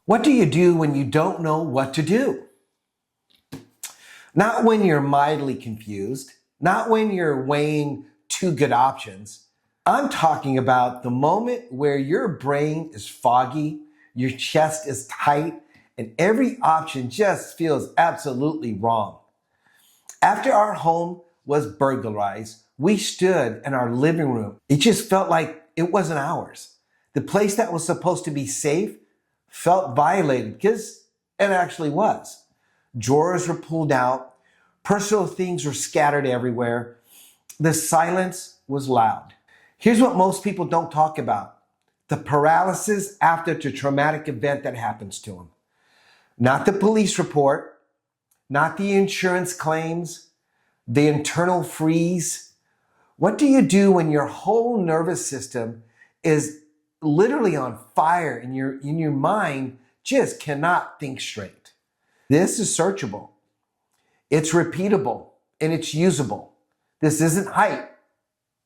What do you do when you don't know what to do? Not when you're mildly confused, not when you're weighing two good options. I'm talking about the moment where your brain is foggy, your chest is tight, and every option just feels absolutely wrong. After our home was burglarized, we stood in our living room. It just felt like it wasn't ours. The place that was supposed to be safe felt violated because it actually was. Drawers were pulled out, personal things were scattered everywhere. The silence was loud. Here's what most people don't talk about: the paralysis after the traumatic event that happens to them. Not the police report, not the insurance claims, the internal freeze. What do you do when your whole nervous system is literally on fire and your mind just cannot think straight? This is searchable. It's repeatable and it's usable. This isn't hype.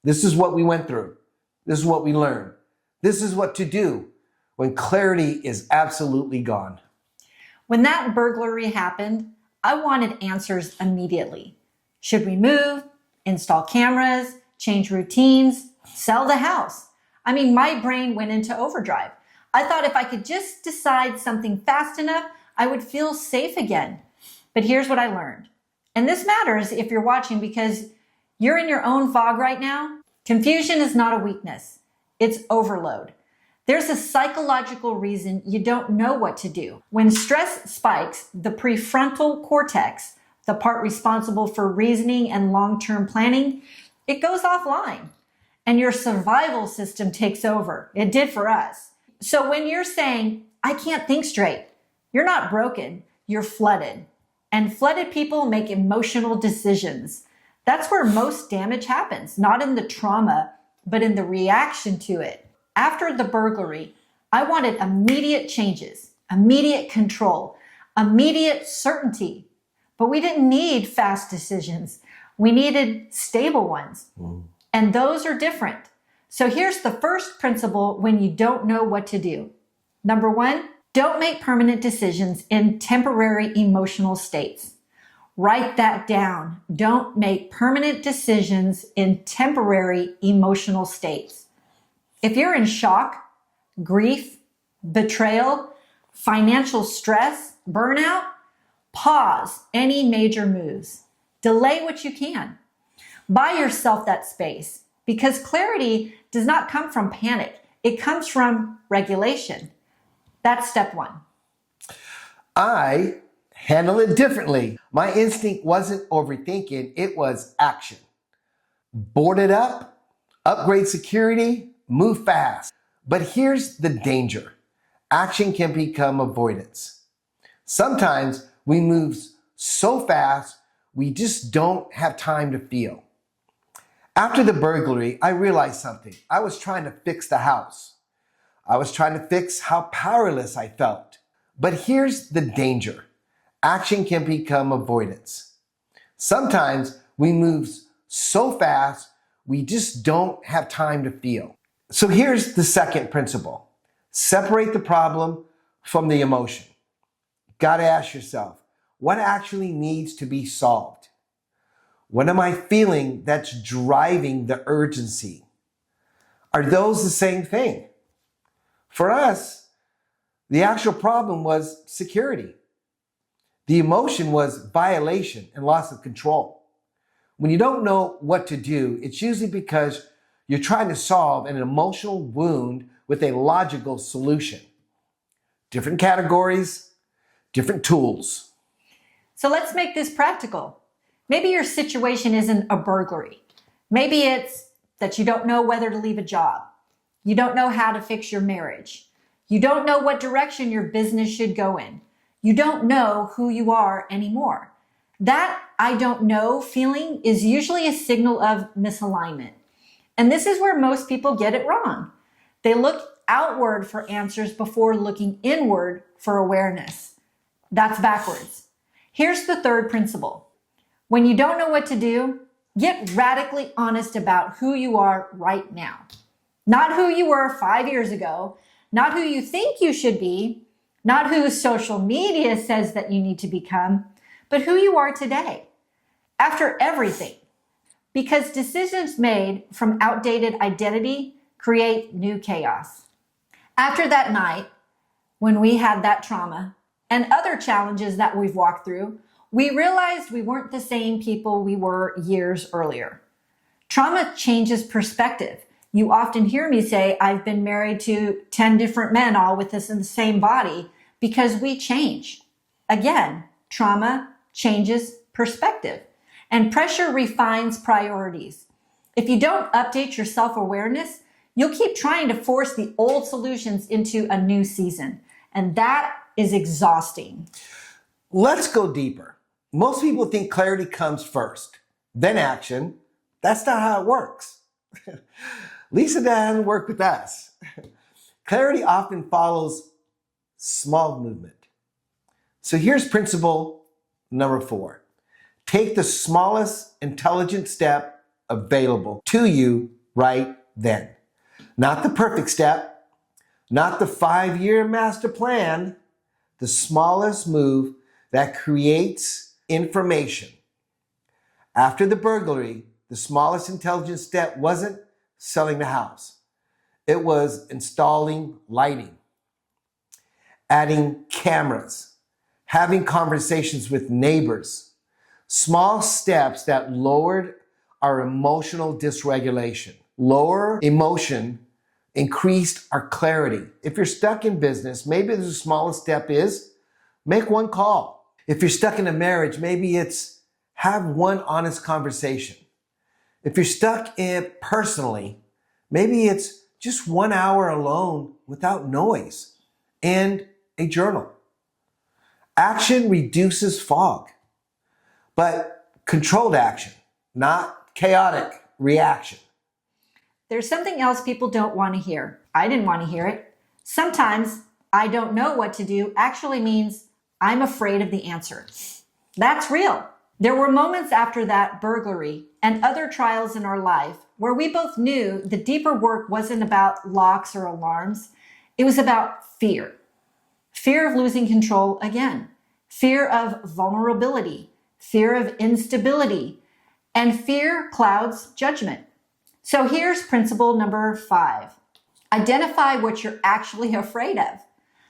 This is what we went through. This is what we learned. This is what to do when clarity is absolutely gone. When that burglary happened, I wanted answers immediately. Should we move, install cameras, change routines, sell the house? I mean, my brain went into overdrive. I thought if I could just decide something fast enough, I would feel safe again. But here's what I learned. And this matters if you're watching because you're in your own fog right now. Confusion is not a weakness. It's overload. There's a psychological reason you don't know what to do. When stress spikes, the prefrontal cortex, the part responsible for reasoning and long-term planning, it goes offline and your survival system takes over. It did for us. So when you're saying, I can't think straight, you're not broken, you're flooded. And flooded people make emotional decisions. That's where most damage happens, not in the trauma, but in the reaction to it. After the burglary, I wanted immediate changes, immediate control, immediate certainty. But we didn't need fast decisions. We needed stable ones. And those are different. So here's the first principle when you don't know what to do. Number one, don't make permanent decisions in temporary emotional states. Write that down. Don't make permanent decisions in temporary emotional states. If you're in shock, grief, betrayal, financial stress, burnout, pause any major moves. Delay what you can. Buy yourself that space because clarity does not come from panic. It comes from regulation. That's step one. I handle it differently. My instinct wasn't overthinking, it was action. Board it up, upgrade security, move fast. But here's the danger. Action can become avoidance. Sometimes we move so fast, we just don't have time to feel. After the burglary, I realized something. I was trying to fix the house. I was trying to fix how powerless I felt. But here's the danger. Action can become avoidance. Sometimes we move so fast, we just don't have time to feel. So here's the second principle. Separate the problem from the emotion. Got to ask yourself, what actually needs to be solved? What am I feeling that's driving the urgency? Are those the same thing? For us, the actual problem was security. The emotion was violation and loss of control. When you don't know what to do, it's usually because you're trying to solve an emotional wound with a logical solution. Different categories, different tools. So let's make this practical. Maybe your situation isn't a burglary. Maybe it's that you don't know whether to leave a job. You don't know how to fix your marriage. You don't know what direction your business should go in. You don't know who you are anymore. That I don't know feeling is usually a signal of misalignment. And this is where most people get it wrong. They look outward for answers before looking inward for awareness. That's backwards. Here's the third principle. When you don't know what to do, get radically honest about who you are right now. Not who you were 5 years ago, not who you think you should be, Not who social media says that you need to become, but who you are today. After everything. Because decisions made from outdated identity create new chaos. After that night, when we had that trauma and other challenges that we've walked through, we realized we weren't the same people we were years earlier. Trauma changes perspective. You often hear me say, I've been married to 10 different men, all with us in the same body, because we change. Again, trauma changes perspective, and pressure refines priorities. If you don't update your self-awareness, you'll keep trying to force the old solutions into a new season, and that is exhausting. Let's go deeper. Most people think clarity comes first, then action. That's not how it works. Lisa doesn't work with us. Clarity often follows small movement. So here's principle number 4. Take the smallest intelligent step available to you right then. Not the perfect step, not the 5-year master plan, the smallest move that creates information. After the burglary, the smallest intelligent step wasn't selling the house. It was installing lighting, adding cameras, having conversations with neighbors. Small steps that lowered our emotional dysregulation. Lower emotion increased our clarity. If you're stuck in business, maybe the smallest step is make one call. If you're stuck in a marriage, maybe it's have one honest conversation. If you're stuck in personally, maybe it's just 1 hour alone without noise and a journal. Action reduces fog, but controlled action, not chaotic reaction. There's something else people don't want to hear. I didn't want to hear it. Sometimes I don't know what to do actually means I'm afraid of the answer. That's real. There were moments after that burglary and other trials in our life where we both knew the deeper work wasn't about locks or alarms. It was about fear. Fear of losing control again. Fear of vulnerability. Fear of instability. And fear clouds judgment. So here's principle number 5. Identify what you're actually afraid of.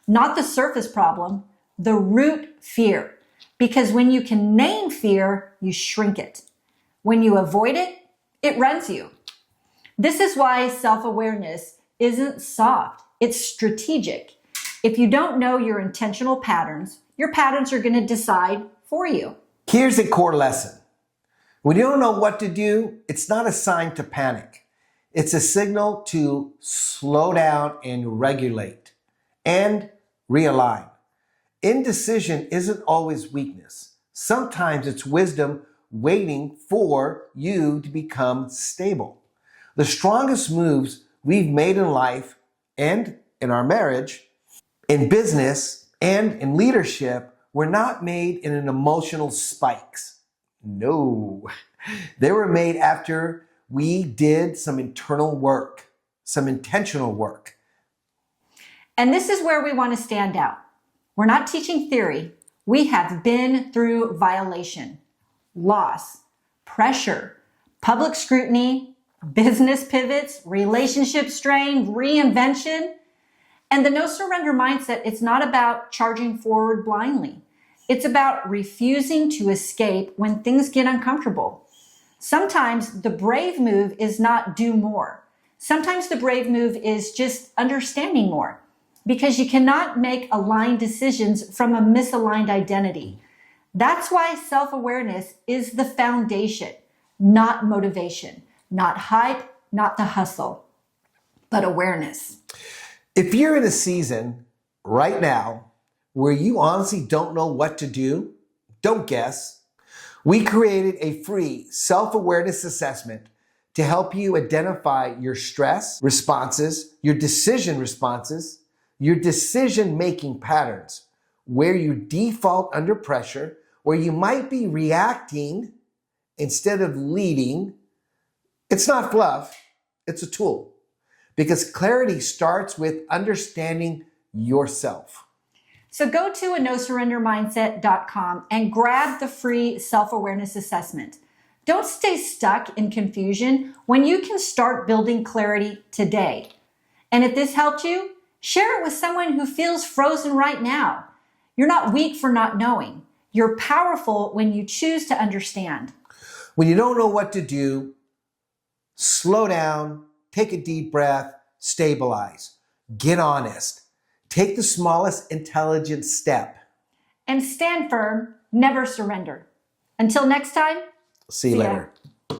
Not the surface problem, the root fear. Because when you can name fear, you shrink it. When you avoid it, it runs you. This is why self-awareness isn't soft, it's strategic. If you don't know your intentional patterns, your patterns are going to decide for you. Here's a core lesson. When you don't know what to do, it's not a sign to panic. It's a signal to slow down and regulate and realign. Indecision isn't always weakness. Sometimes it's wisdom waiting for you to become stable. The strongest moves we've made in life and in our marriage, in business, and in leadership were not made in an emotional spikes. No, they were made after we did some internal work, some intentional work. And this is where we want to stand out. We're not teaching theory. We have been through violation, loss, pressure, public scrutiny, business pivots, relationship strain, reinvention. And the no surrender mindset, it's not about charging forward blindly. It's about refusing to escape when things get uncomfortable. Sometimes the brave move is not do more. Sometimes the brave move is just understanding more. Because you cannot make aligned decisions from a misaligned identity. That's why self-awareness is the foundation, not motivation, not hype, not the hustle, but awareness. If you're in a season right now where you honestly don't know what to do, don't guess. We created a free self-awareness assessment to help you identify your stress responses, your decision responses, your decision-making patterns, where you default under pressure, where you might be reacting instead of leading. It's not fluff, it's a tool. Because clarity starts with understanding yourself. So go to a nosurrendermindset.com and grab the free self-awareness assessment. Don't stay stuck in confusion when you can start building clarity today. And if this helped you, share it with someone who feels frozen right now. You're not weak for not knowing. You're powerful when you choose to understand. When you don't know what to do, slow down, take a deep breath, stabilize, get honest, take the smallest intelligent step. And stand firm, never surrender. Until next time, See you see ya. later.